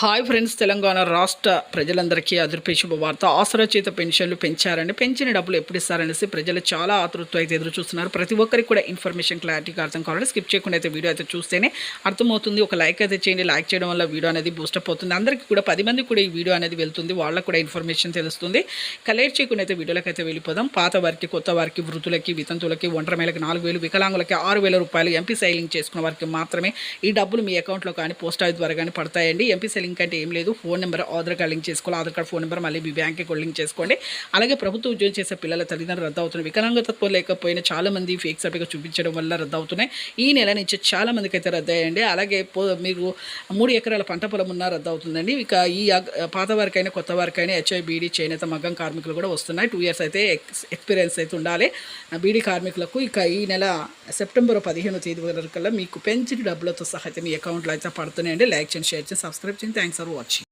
Hi friends, Telangana రాష్ట్ర ప్రజలందరికీ అదిరిపే శుభవార్త. ఆసరా చేత పెన్షన్లు పెంచారండి. పెంచిన డబ్బులు ఎప్పుడు ఇస్తారనేసి ప్రజలు చాలా ఆతృతతో అయితే ఎదురు చూస్తున్నారు. ప్రతి ఒక్కరికి కూడా ఇన్ఫర్మేషన్ క్లారిటీగా అర్థం కావాలంటే స్కిప్ చేయకుండా అయితే వీడియో అయితే చూస్తేనే అర్థమవుతుంది. ఒక లైక్ అయితే చేయండి. లైక్ చేయడం వల్ల వీడియో అనేది బూస్టప్ అవుతుంది. అందరికీ కూడా 10 మందికి కూడా ఈ వీడియో అనేది వెళ్తుంది. వాళ్ళకు కూడా ఇన్ఫర్మేషన్ తెలుస్తుంది. లేట్ చేయకుండా అయితే వీడియోలోకి అయితే వెళ్ళిపోదాం. పాత వారికి, కొత్త వారికి, వృద్ధులకి, వితంతులకి, ఒంటరిమేళకి 4,000, వికలాంగులకి 6,000 రూపాయలు ఎంపీ సైలింగ్ చేసుకున్న వారికి మాత్రమే ఈ డబ్బులు మీ అకౌంట్లో కానీ పోస్ట్ ఆఫీస్ ద్వారా కానీ పడతాయండి. ఎంపీ లింక్ అంటే ఏం లేదు, phone number, Aadhaar card link చేసుకోవాలి. ఆధార్ కార్డ్, ఫోన్ నెంబర్, మళ్ళీ మీ బ్యాంక్కి కూడా లింక్ చేసుకోండి. అలాగే ప్రభుత్వ ఉద్యోగం చేసే పిల్లల తల్లిదండ్రులు రద్దు అవుతున్నాయి. వికలాంగతత్వం లేకపోయినా చాలా మంది ఫేక్ సర్టిఫికేట్ చూపించడం వల్ల రద్దు అవుతున్నాయి. ఈ నెల నుంచి చాలా మందికి అయితే రద్దు అయ్యండి. అలాగే మీకు 3 ఎకరాల పంట పొలం ఉన్నా రద్దు అవుతుందండి. ఇక ఈ పాత వారికైనా కొత్త వారికైనా హెచ్ఐ, చేనేత, మగ్గం కార్మికులు కూడా వస్తున్నాయి. 2 ఇయర్స్ అయితే ఎక్స్పీరియన్స్ అయితే ఉండాలి బీడీ కార్మికులకు. ఇక ఈ నెల సెప్టెంబర్ 15వ తేదీ వరకల్లా మీకు పెంచిన డబ్బులతో సహా అయితే మీ అకౌంట్లో అయితే పడుతున్నాయండి. లైక్ చేయండి, షేర్ చేయండి, సబ్స్క్రైబ్ చేయండి. Thanks for watching.